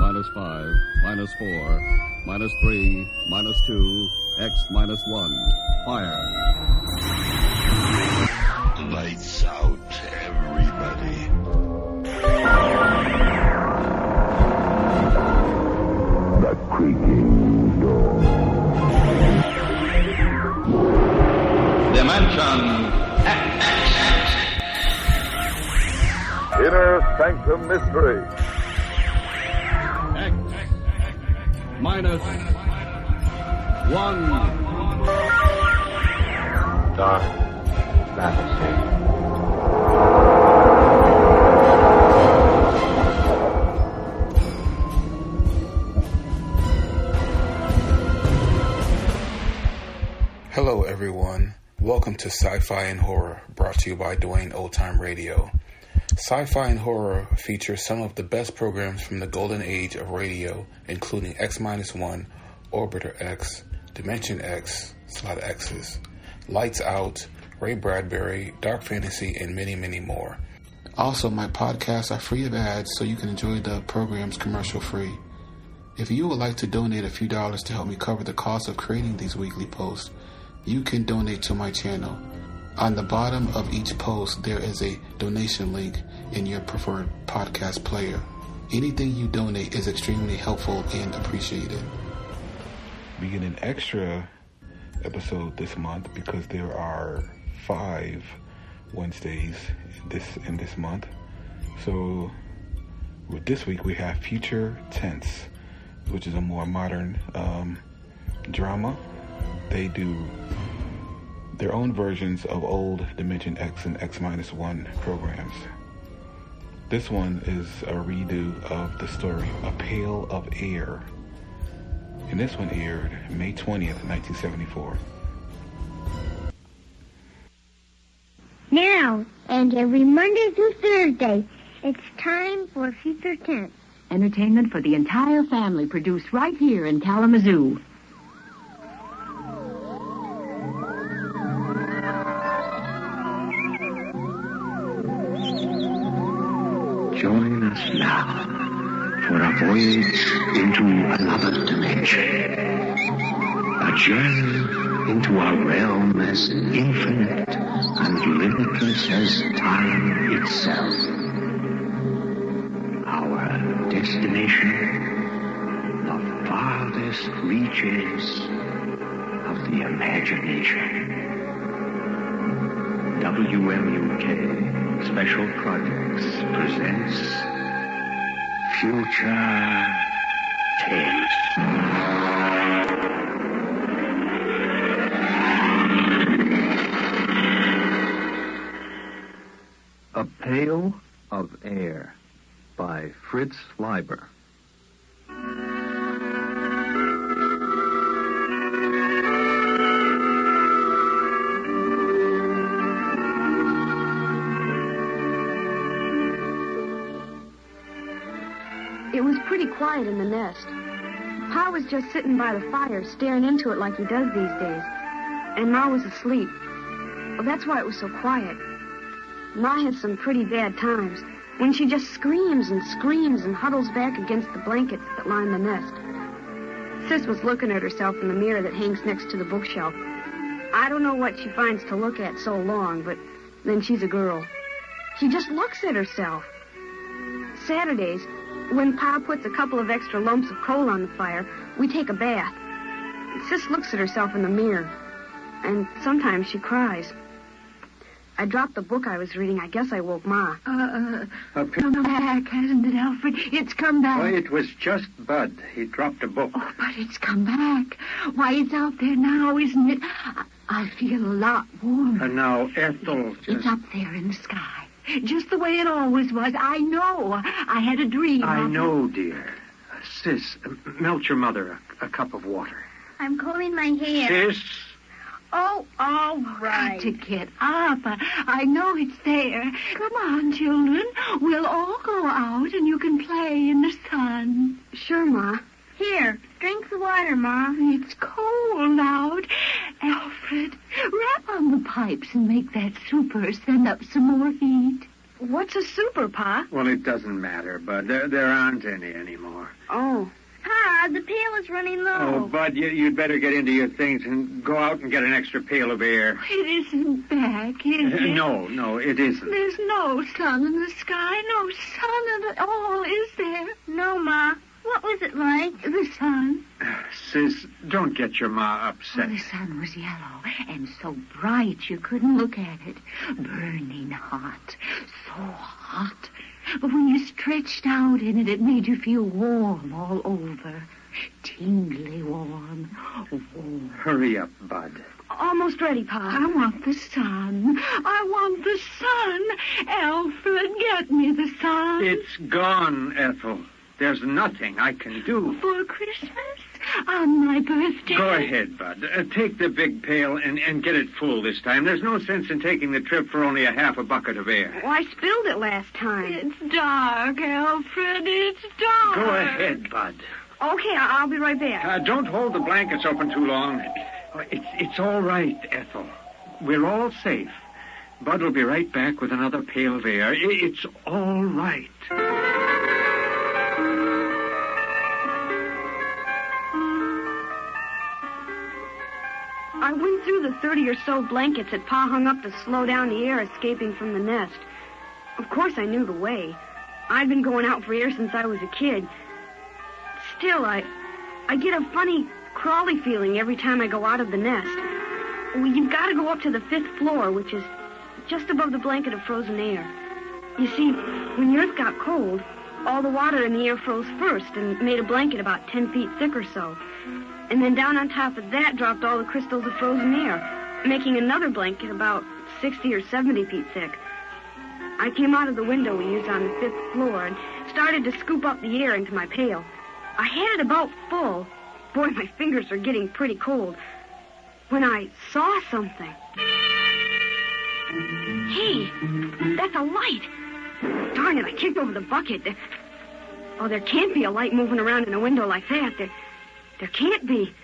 minus 5, minus 4, minus 3, minus 2, X minus 1. Fire. Lights out, everybody. The creaking door. Dimension X. Inner Sanctum Mystery. X minus 1. Dark fantasy. Hello everyone, welcome to Sci-Fi and Horror, brought to you by Dwayne Old Time Radio. Sci-Fi and Horror features some of the best programs from the golden age of radio, including X-1, Orbiter X, Dimension X, Slot X's, Lights Out, Ray Bradbury, Dark Fantasy, and many, many more. Also, my podcasts are free of ads, so you can enjoy the programs commercial-free. If you would like to donate a few dollars to help me cover the cost of creating these weekly posts, you can donate to my channel. On the bottom of each post, there is a donation link in your preferred podcast player. Anything you donate is extremely helpful and appreciated. We get an extra episode this month because there are 5 Wednesdays in this month. So with this week we have Future Tense, which is a more modern drama. They do their own versions of old Dimension X and X-1 programs. This one is a redo of the story A Pail of Air. And this one aired May 20th, 1974. Now, and every Monday through Thursday, it's time for Future Tense. Entertainment for the entire family, produced right here in Kalamazoo. Join us now for a voyage into another dimension. A journey into a realm as infinite and limitless as time itself. Our destination, the farthest reaches of the imagination. WMUK Special Projects presents Future Tense. A Pail of Air by Fritz Leiber. It was pretty quiet in the nest. Pa was just sitting by the fire, staring into it like he does these days. And Ma was asleep. Well, that's why it was so quiet. Ma had some pretty bad times when she just screams and huddles back against the blankets that line the nest. Sis was looking at herself in the mirror that hangs next to the bookshelf. I don't know what she finds to look at so long, but then she's a girl. She just looks at herself. Saturdays, when Pa puts a couple of extra lumps of coal on the fire, we take a bath. Sis looks at herself in the mirror, and sometimes she cries. I dropped the book I was reading. I guess I woke Ma. Come back, hasn't it, Alfred? It's come back. Why, it was just Bud. He dropped a book. Oh, but it's come back. Why, it's out there now, isn't it? I feel a lot warmer. And now Ethel just... It's up there in the sky. Just the way it always was. I know. I had a dream. I know, dear. Sis, melt your mother a cup of water. I'm combing my hair. Sis? Oh, all right. Got to get up. I know it's there. Come on, children. We'll all go out and you can play in the sun. Sure, Ma. Here, drink the water, Ma. It's cold out. Alfred, rap on the pipes and make that super send up some more heat. What What's a super, Pa? Well, it doesn't matter, Bud. There aren't any anymore. Oh. Pa, the pail is running low. Oh, Bud, you'd better get into your things and go out and get an extra pail of air. It isn't back, is it? No, it isn't. There's no sun in the sky, no sun at all, is there? No, Ma. What was it like? The sun. Sis, don't get your ma upset. Oh, the sun was yellow and so bright you couldn't look at it. Burning hot. So hot. But when you stretched out in it, it made you feel warm all over. Tingly warm. Warm. Hurry up, Bud. Almost ready, Pa. I want the sun. I want the sun. Alfred, get me the sun. It's gone, Ethel. There's nothing I can do. For Christmas? On my birthday? Go ahead, Bud. Take the big pail and get it full this time. There's no sense in taking the trip for only a half a bucket of air. Well, I spilled it last time. It's dark, Alfred. It's dark. Go ahead, Bud. Okay, I'll be right back. Don't hold the blankets open too long. It's all right, Ethel. We're all safe. Bud will be right back with another pail of air. It's all right. I went through the 30 or so blankets that Pa hung up to slow down the air escaping from the nest. Of course, I knew the way. I'd been going out for air since I was a kid. Still, I get a funny, crawly feeling every time I go out of the nest. Well, you've got to go up to the 5th floor, which is just above the blanket of frozen air. You see, when the earth got cold, all the water in the air froze first and made a blanket about 10 feet thick or so. And then down on top of that dropped all the crystals of frozen air, making another blanket about 60 or 70 feet thick. I came out of the window we used on the 5th floor and started to scoop up the air into my pail. I had it about full. Boy, my fingers are getting pretty cold. When I saw something. Hey, that's a light. Darn it, I kicked over the bucket. There can't be a light moving around in a window like that. There can't be.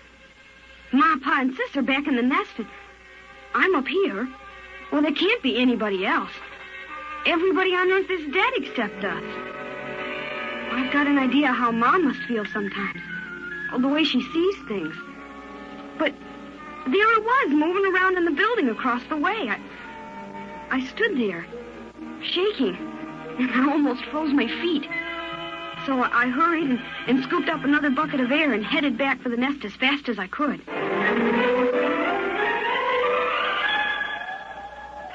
Ma, Pa, and Sis are back in the nest, and I'm up here. Well, there can't be anybody else. Everybody on Earth is dead except us. I've got an idea how Mom must feel sometimes. The way she sees things. But there it was, moving around in the building across the way. I stood there, shaking, and I almost froze my feet. So I hurried and scooped up another bucket of air and headed back for the nest as fast as I could.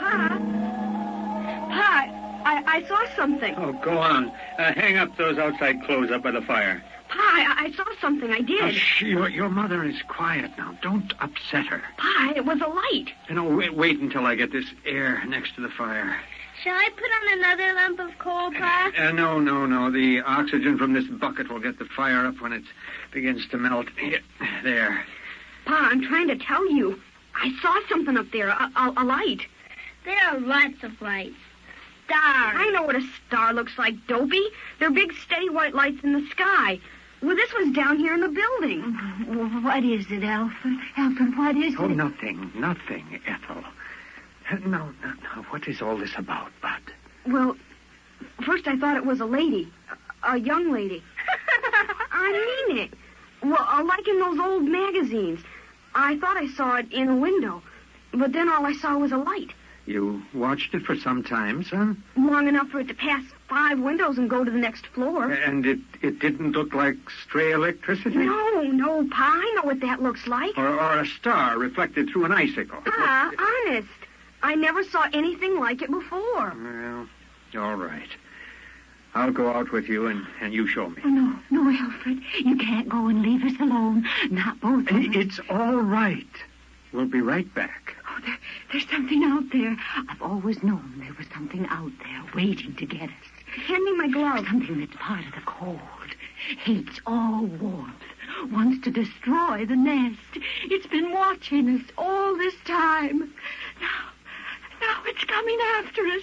Pa, I saw something. Oh, go on. Hang up those outside clothes up by the fire. Pa, I saw something. I did. Shh, your mother is quiet now. Don't upset her. Pa, it was a light. Wait until I get this air next to the fire. Shall I put on another lump of coal, Pa? No. The oxygen from this bucket will get the fire up when it begins to melt. There. Pa, I'm trying to tell you. I saw something up there, a light. There are lots of lights. Stars. I know what a star looks like, Dopey. They're big, steady white lights in the sky. Well, this was down here in the building. What is it, Alfred? Alfred, what is it? Oh, nothing, Ethel. No. What is all this about, Bud? Well, first I thought it was a lady. A young lady. I mean it. Well, like in those old magazines. I thought I saw it in a window. But then all I saw was a light. You watched it for some time, son? Long enough for it to pass 5 windows and go to the next floor. And it didn't look like stray electricity? No, Pa. I know what that looks like. Or a star reflected through an icicle. Pa, honest. I never saw anything like it before. Well, all right. I'll go out with you, and you show me. Oh, no, Alfred. You can't go and leave us alone. Not both of us. It's all right. We'll be right back. Oh, there's something out there. I've always known there was something out there waiting to get us. Hand me my glove. Something that's part of the cold. Hates all warmth. Wants to destroy the nest. It's been watching us all this time. Now it's coming after us.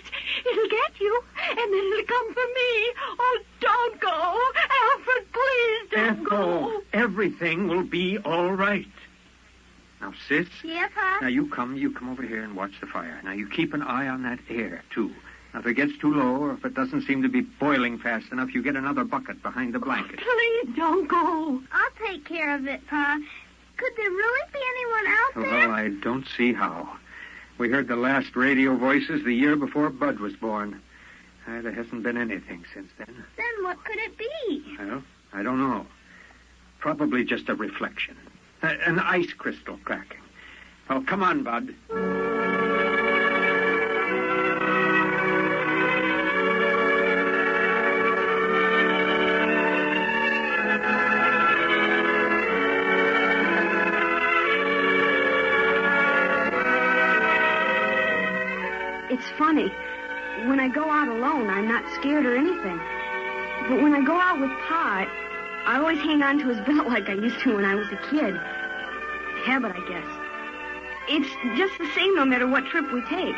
It'll get you, and then it'll come for me. Oh, don't go. Alfred, please don't go. Everything will be all right. Now, Sis. Yeah, Pa? Now, you come over here and watch the fire. Now, you keep an eye on that air, too. If it gets too low or if it doesn't seem to be boiling fast enough, you get another bucket behind the blanket. Please don't go. I'll take care of it, Pa. Could there really be anyone out there? Well, I don't see how. We heard the last radio voices the year before Bud was born. There hasn't been anything since then. Then what could it be? Well, I don't know. Probably just a reflection. An ice crystal cracking. Oh, come on, Bud. It's funny. When I go out alone, I'm not scared or anything. But when I go out with Pa, I always hang on to his belt like I used to when I was a kid. Habit, I guess. It's just the same no matter what trip we take.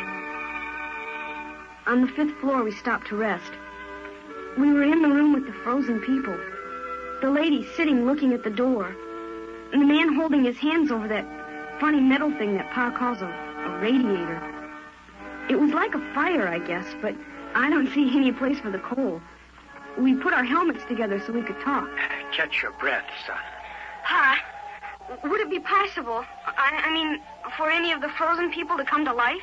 On the 5th floor, we stopped to rest. We were in the room with the frozen people. The lady sitting looking at the door. And the man holding his hands over that funny metal thing that Pa calls a radiator. It was like a fire, I guess, but I don't see any place for the coal. We put our helmets together so we could talk. Catch your breath, son. Pa, would it be possible, I mean, for any of the frozen people to come to life?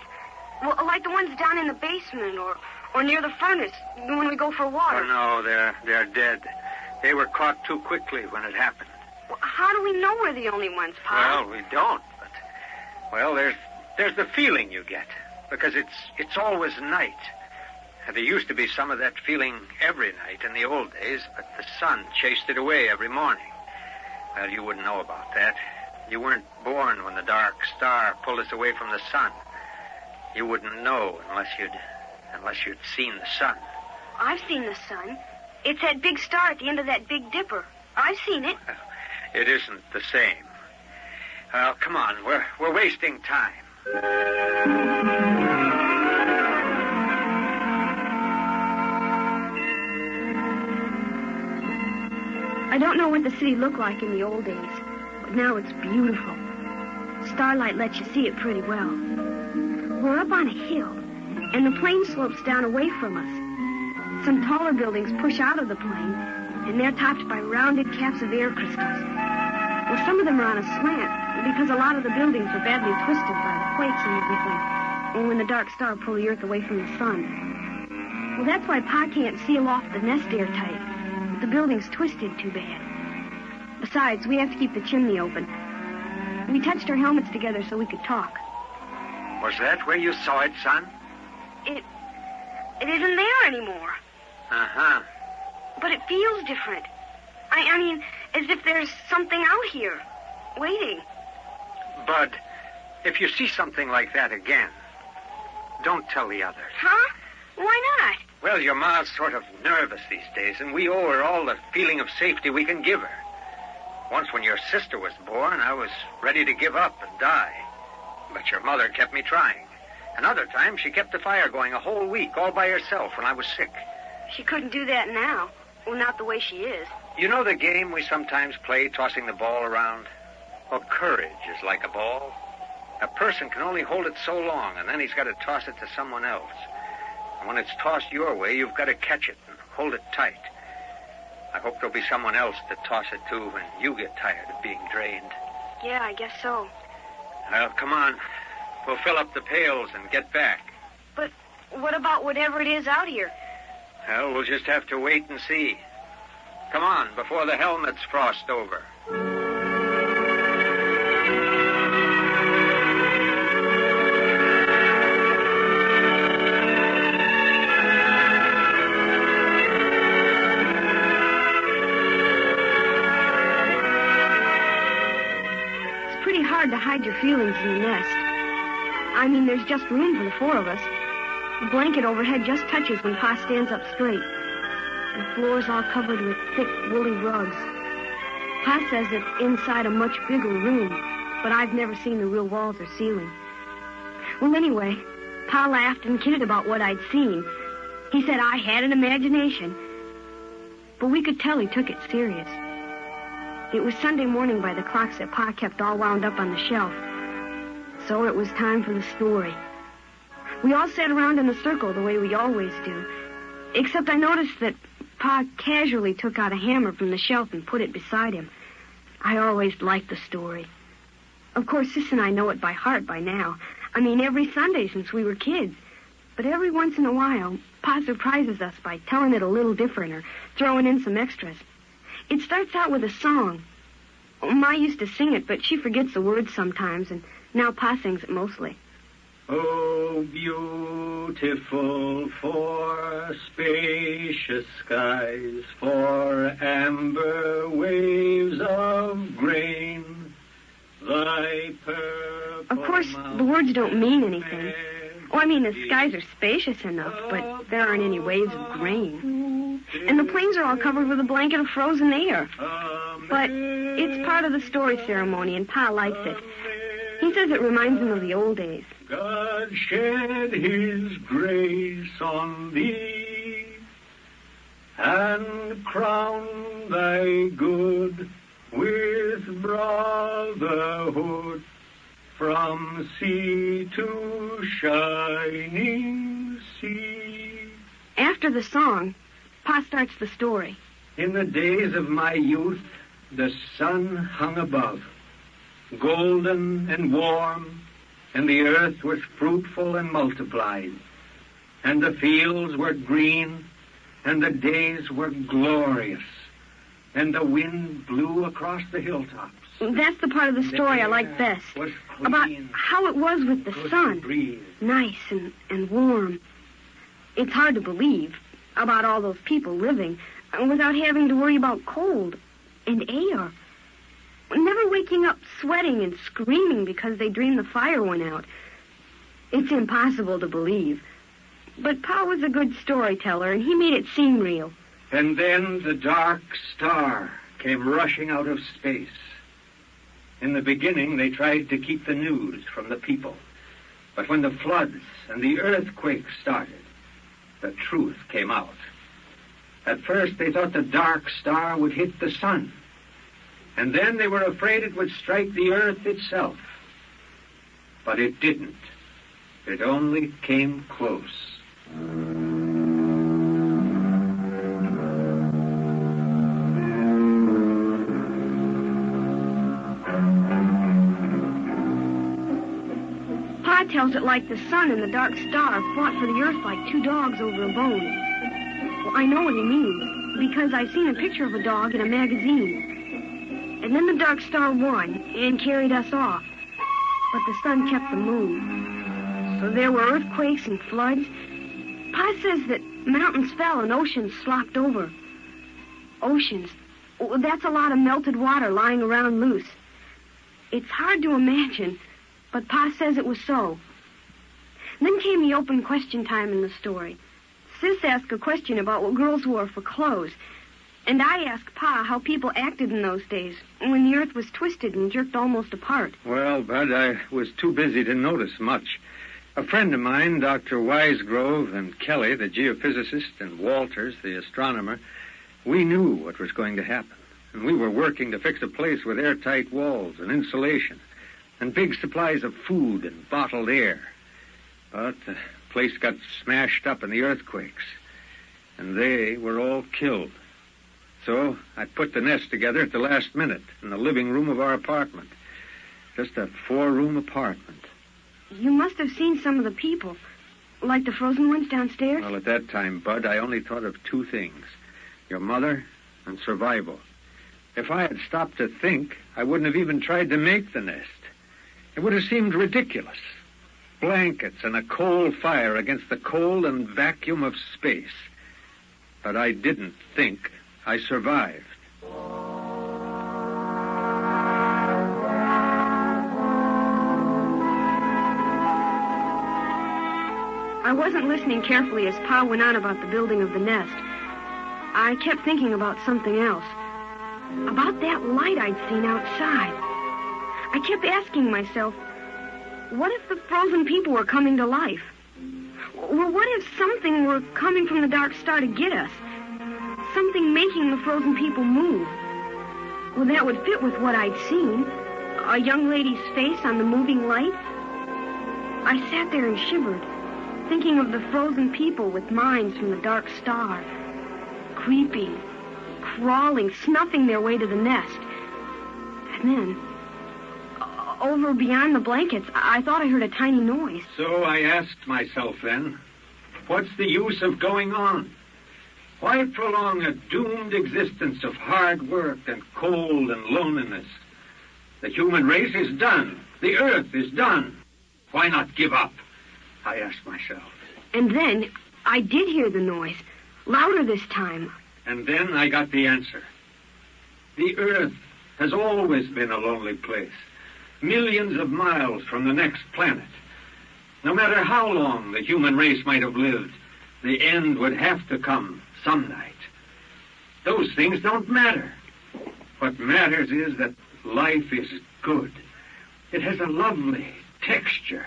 Well, like the ones down in the basement or near the furnace when we go for water. Oh, no, they're dead. They were caught too quickly when it happened. Well, how do we know we're the only ones, Pa? Well, we don't, but... Well, there's the feeling you get. Because it's always night. There used to be some of that feeling every night in the old days, but the sun chased it away every morning. Well, you wouldn't know about that. You weren't born when the dark star pulled us away from the sun. You wouldn't know unless you'd seen the sun. I've seen the sun. It's that big star at the end of that Big Dipper. I've seen it. Well, it isn't the same. Well, come on. We're wasting time. I don't know what the city looked like in the old days, but now it's beautiful. Starlight lets you see it pretty well. We're up on a hill, and the plain slopes down away from us. Some taller buildings push out of the plain, and they're topped by rounded caps of air crystals. Well, some of them are on a slant, because a lot of the buildings are badly twisted by the quakes and everything, and when the dark star pulled the earth away from the sun. Well, that's why Pa can't seal off the nest airtight. The building's twisted too bad. Besides, we have to keep the chimney open. We touched our helmets together so we could talk. Was that where you saw it, son? It isn't there anymore. Uh-huh. But it feels different. I mean, as if there's something out here, waiting. Bud, if you see something like that again, don't tell the others. Huh? Why not? Well, your ma's sort of nervous these days, and we owe her all the feeling of safety we can give her. Once when your sister was born, I was ready to give up and die. But your mother kept me trying. Another time, she kept the fire going a whole week all by herself when I was sick. She couldn't do that now. Well, not the way she is. You know the game we sometimes play, tossing the ball around? Well, courage is like a ball. A person can only hold it so long, and then he's got to toss it to someone else. And when it's tossed your way, you've got to catch it and hold it tight. I hope there'll be someone else to toss it to when you get tired of being drained. Yeah, I guess so. Well, come on. We'll fill up the pails and get back. But what about whatever it is out here? Well, we'll just have to wait and see. Come on, before the helmets frost over. To hide your feelings in the nest. I mean, there's just room for the four of us. The blanket overhead just touches when Pa stands up straight. The floor's all covered with thick, woolly rugs. Pa says it's inside a much bigger room, but I've never seen the real walls or ceiling. Well, anyway, Pa laughed and kidded about what I'd seen. He said I had an imagination, but we could tell he took it serious. It was Sunday morning by the clocks that Pa kept all wound up on the shelf. So it was time for the story. We all sat around in a circle the way we always do. Except I noticed that Pa casually took out a hammer from the shelf and put it beside him. I always liked the story. Of course, Sis and I know it by heart by now. I mean, every Sunday since we were kids. But every once in a while, Pa surprises us by telling it a little different or throwing in some extras. It starts out with a song. Ma used to sing it, but she forgets the words sometimes, and now Pa sings it mostly. Oh, beautiful for spacious skies, for amber waves of grain, thy purple... Of course, the words don't mean anything. Oh, I mean, the skies are spacious enough, but there aren't any waves of grain. And the plains are all covered with a blanket of frozen air. But it's part of the story ceremony, and Pa likes it. He says it reminds him of the old days. God shed his grace on thee and crown thy good with brotherhood from sea to shining sea. After the song, Pa starts the story. In the days of my youth, the sun hung above, golden and warm, and the earth was fruitful and multiplied, and the fields were green, and the days were glorious, and the wind blew across the hilltops. That's the part of the story I like best. About how it was with the sun. Nice and warm. It's hard to believe about all those people living without having to worry about cold and air. Never waking up sweating and screaming because they dreamed the fire went out. It's impossible to believe. But Pa was a good storyteller, and he made it seem real. And then the dark star came rushing out of space. In the beginning, they tried to keep the news from the people. But when the floods and the earthquakes started, the truth came out. At first, they thought the dark star would hit the sun. And then they were afraid it would strike the earth itself. But it didn't. It only came close. Pa tells it like the sun and the dark star fought for the earth like two dogs over a bone. Well, I know what he means, because I've seen a picture of a dog in a magazine. And then the dark star won and carried us off. But the sun kept the moon. So there were earthquakes and floods. Pa says that mountains fell and oceans slopped over. Oceans. Well, that's a lot of melted water lying around loose. It's hard to imagine, but Pa says it was so. Then came the open question time in the story. Sis asked a question about what girls wore for clothes. And I asked Pa how people acted in those days, when the earth was twisted and jerked almost apart. Well, Bud, I was too busy to notice much. A friend of mine, Dr. Wisegrove, and Kelly, the geophysicist, and Walters, the astronomer, we knew what was going to happen. And we were working to fix a place with airtight walls and insulation, and big supplies of food and bottled air. But the place got smashed up in the earthquakes, and they were all killed. So I put the nest together at the last minute in the living room of our apartment. Just a 4-room apartment. You must have seen some of the people, like the frozen ones downstairs? Well, at that time, Bud, I only thought of 2 things. Your mother and survival. If I had stopped to think, I wouldn't have even tried to make the nest. It would have seemed ridiculous. Blankets and a coal fire against the cold and vacuum of space. But I didn't think. I survived. I wasn't listening carefully as Pa went on about the building of the nest. I kept thinking about something else. About that light I'd seen outside. I kept asking myself, what if the frozen people were coming to life? Well, what if something were coming from the dark star to get us? Something making the frozen people move. Well, that would fit with what I'd seen. A young lady's face on the moving light. I sat there and shivered. thinking of the frozen people with minds from the dark star, creeping, crawling, snuffing their way to the nest. And then, over beyond the blankets, I thought I heard a tiny noise. So I asked myself then, what's the use of going on? Why prolong a doomed existence of hard work and cold and loneliness? The human race is done. The earth is done. Why not give up? I asked myself. And then I did hear the noise, louder this time. And then I got the answer. The earth has always been a lonely place, millions of miles from the next planet. No matter how long the human race might have lived, the end would have to come some night. Those things don't matter. What matters is that life is good. It has a lovely texture,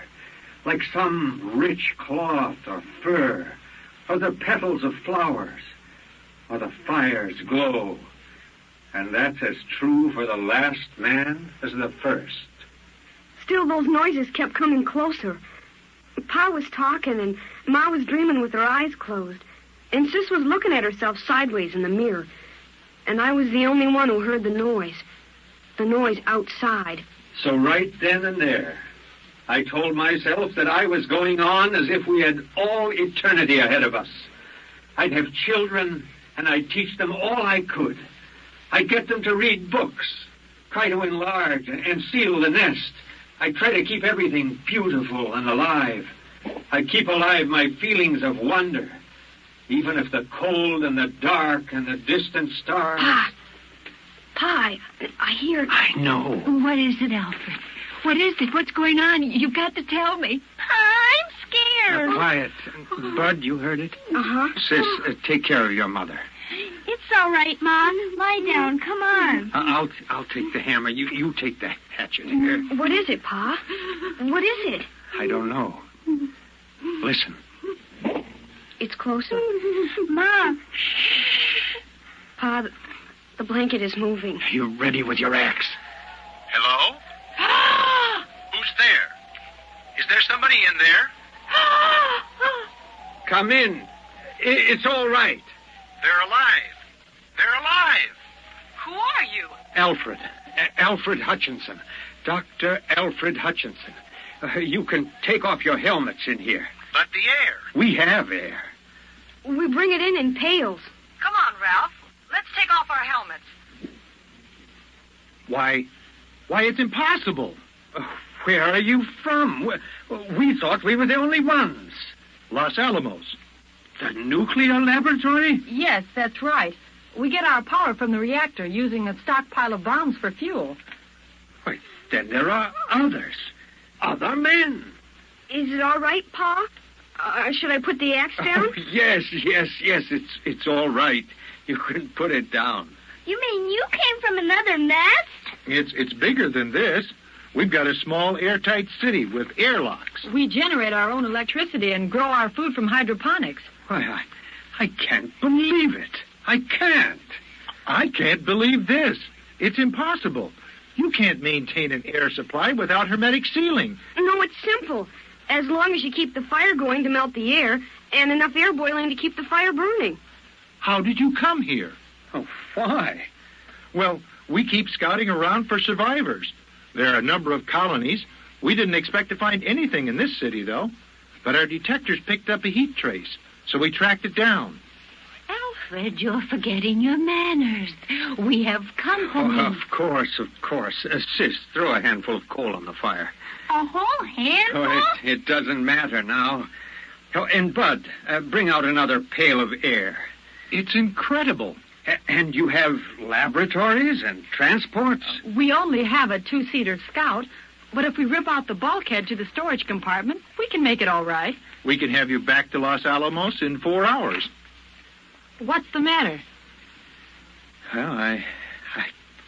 like some rich cloth or fur, or the petals of flowers, or the fire's glow. And that's as true for the last man as the first. Still, those noises kept coming closer. Pa was talking, and Ma was dreaming with her eyes closed. And Sis was looking at herself sideways in the mirror. And I was the only one who heard the noise outside. So right then and there, I told myself that I was going on as if we had all eternity ahead of us. I'd have children, and I'd teach them all I could. I'd get them to read books, try to enlarge and seal the nest. I'd try to keep everything beautiful and alive. I'd keep alive my feelings of wonder, even if the cold and the dark and the distant stars... Pa, I hear... I know. What is it, Alfred? What is it? What's going on? You've got to tell me. I'm scared. Quiet. Bud, you heard it? Uh-huh. Sis, take care of your mother. It's all right, Mom. Lie down. Come on. I'll take the hammer. You take the hatchet here. What is it, Pa? What is it? I don't know. Listen. It's closer. Mom. Pa, the blanket is moving. You ready with your axe? Hello? Who's there? Is there somebody in there? Come in. It's all right. They're alive. They're alive. Who are you? Alfred. Alfred Hutchinson. Dr. Alfred Hutchinson. You can take off your helmets in here. But the air. We have air. We bring it in pails. Come on, Ralph. Let's take off our helmets. Why, it's impossible. Where are you from? We thought we were the only ones. Los Alamos. The nuclear laboratory? Yes, that's right. We get our power from the reactor using a stockpile of bombs for fuel. Why, then there are others. Other men. Is it all right, Pa? Should I put the axe down? Oh, yes. It's all right. You can put it down. You mean you came from another nest? It's bigger than this. We've got a small airtight city with airlocks. We generate our own electricity and grow our food from hydroponics. Why, I can't believe it. I can't. I can't believe this. It's impossible. You can't maintain an air supply without hermetic sealing. No, it's simple. As long as you keep the fire going to melt the air and enough air boiling to keep the fire burning. How did you come here? Oh, why? Well, we keep scouting around for survivors. There are a number of colonies. We didn't expect to find anything in this city, though. But our detectors picked up a heat trace, so we tracked it down. Alfred, you're forgetting your manners. We have company. Oh, of course. Sis, throw a handful of coal on the fire. A whole handful? Oh, it doesn't matter now. Oh, and Bud, bring out another pail of air. It's incredible. And you have laboratories and transports? We only have a 2-seater Scout, but if we rip out the bulkhead to the storage compartment, we can make it all right. We can have you back to Los Alamos in 4 hours. What's the matter? Well, I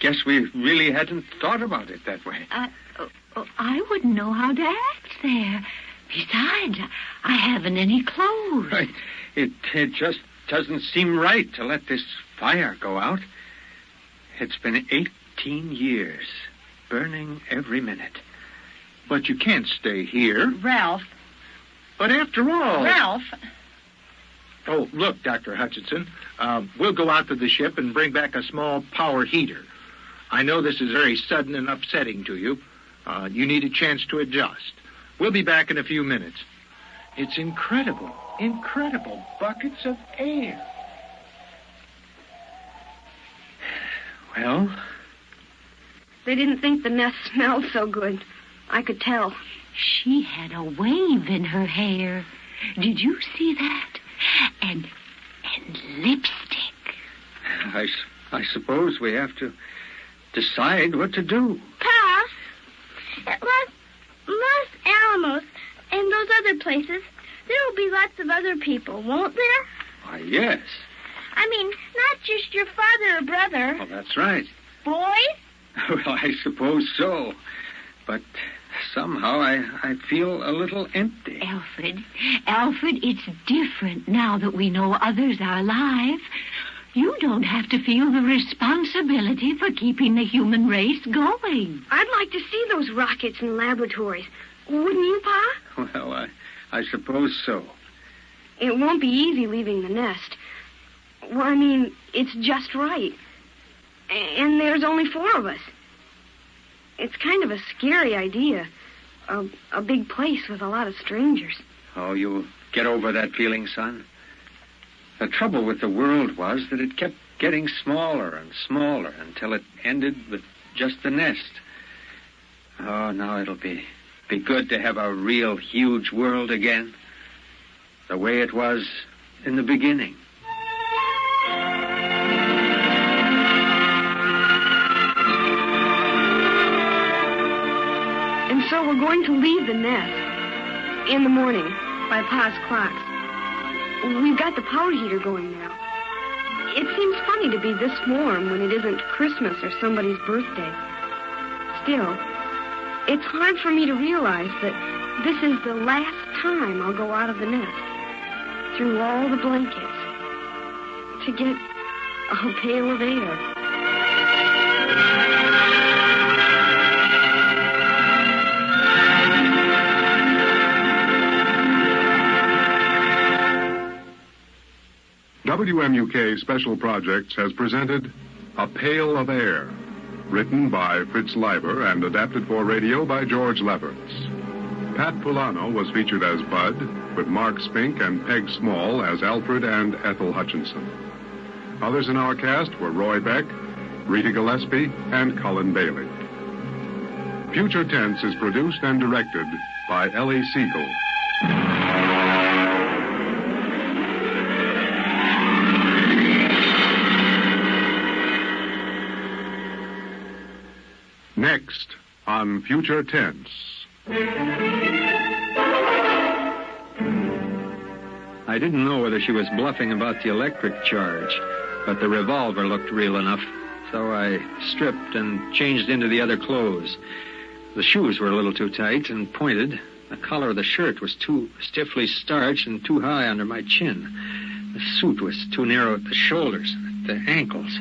guess we really hadn't thought about it that way. I wouldn't know how to act there. Besides, I haven't any clothes. It just doesn't seem right to let this fire go out. It's been 18 years, burning every minute. But you can't stay here. Ralph, But after all... Ralph. Oh, look, Dr. Hutchinson, we'll go out to the ship and bring back a small power heater. I know this is very sudden and upsetting to you. You need a chance to adjust. We'll be back in a few minutes. It's incredible. Incredible buckets of air. Well? They didn't think the nest smelled so good. I could tell. She had a wave in her hair. Did you see that? And lipstick. I suppose we have to decide what to do. Pa, at Los Alamos and those other places, there will be lots of other people, won't there? Why, yes. I mean, not just your father or brother. Well, that's right. Boys? Well, I suppose so. But somehow I feel a little empty. Alfred, it's different now that we know others are alive. You don't have to feel the responsibility for keeping the human race going. I'd like to see those rockets in laboratories. Wouldn't you, Pa? Well, I suppose so. It won't be easy leaving the nest. Well, I mean, it's just right. And there's only 4 of us. It's kind of a scary idea. A big place with a lot of strangers. Oh, you'll get over that feeling, son. The trouble with the world was that it kept getting smaller and smaller until it ended with just the nest. Oh, now it'll be good to have a real huge world again. The way it was in the beginning. And so we're going to leave the nest in the morning by Pa's clocks. We've got the power heater going now. It seems funny to be this warm when it isn't Christmas or somebody's birthday. Still, it's hard for me to realize that this is the last time I'll go out of the nest, through all the blankets, to get a pail of air. WMUK Special Projects has presented A Pail of Air, written by Fritz Leiber and adapted for radio by George Leverts. Pat Pulano was featured as Bud, with Mark Spink and Peg Small as Alfred and Ethel Hutchinson. Others in our cast were Roy Beck, Rita Gillespie, and Colin Bailey. Future Tense is produced and directed by Ellie Siegel. Next on Future Tense. I didn't know whether she was bluffing about the electric charge, but the revolver looked real enough, so I stripped and changed into the other clothes. The shoes were a little too tight and pointed. The collar of the shirt was too stiffly starched and too high under my chin. The suit was too narrow at the shoulders and at the ankles.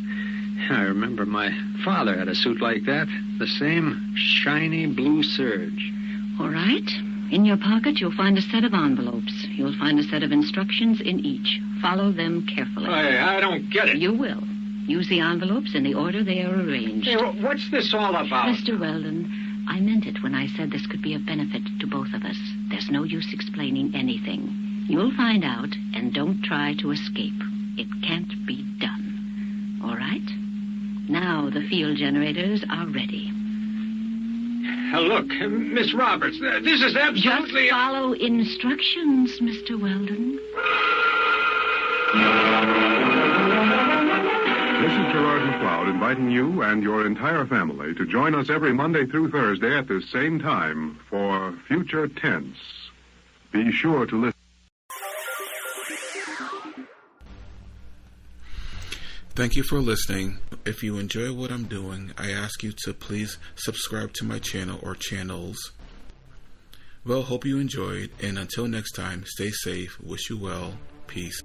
I remember my father had a suit like that, the same shiny blue serge. All right. In your pocket, you'll find a set of envelopes. You'll find a set of instructions in each. Follow them carefully. I don't get it. You will. Use the envelopes in the order they are arranged. Hey, what's this all about? Mr. Weldon, I meant it when I said this could be of benefit to both of us. There's no use explaining anything. You'll find out, and don't try to escape. It can't be done. All right? Now the field generators are ready. Look, Miss Roberts, this is absolutely... Just follow instructions, Mr. Weldon. This is Gerard McLeod inviting you and your entire family to join us every Monday through Thursday at this same time for Future Tense. Be sure to listen. Thank you for listening. If you enjoy what I'm doing, I ask you to please subscribe to my channel or channels. Well, hope you enjoyed, and until next time, stay safe, wish you well, peace.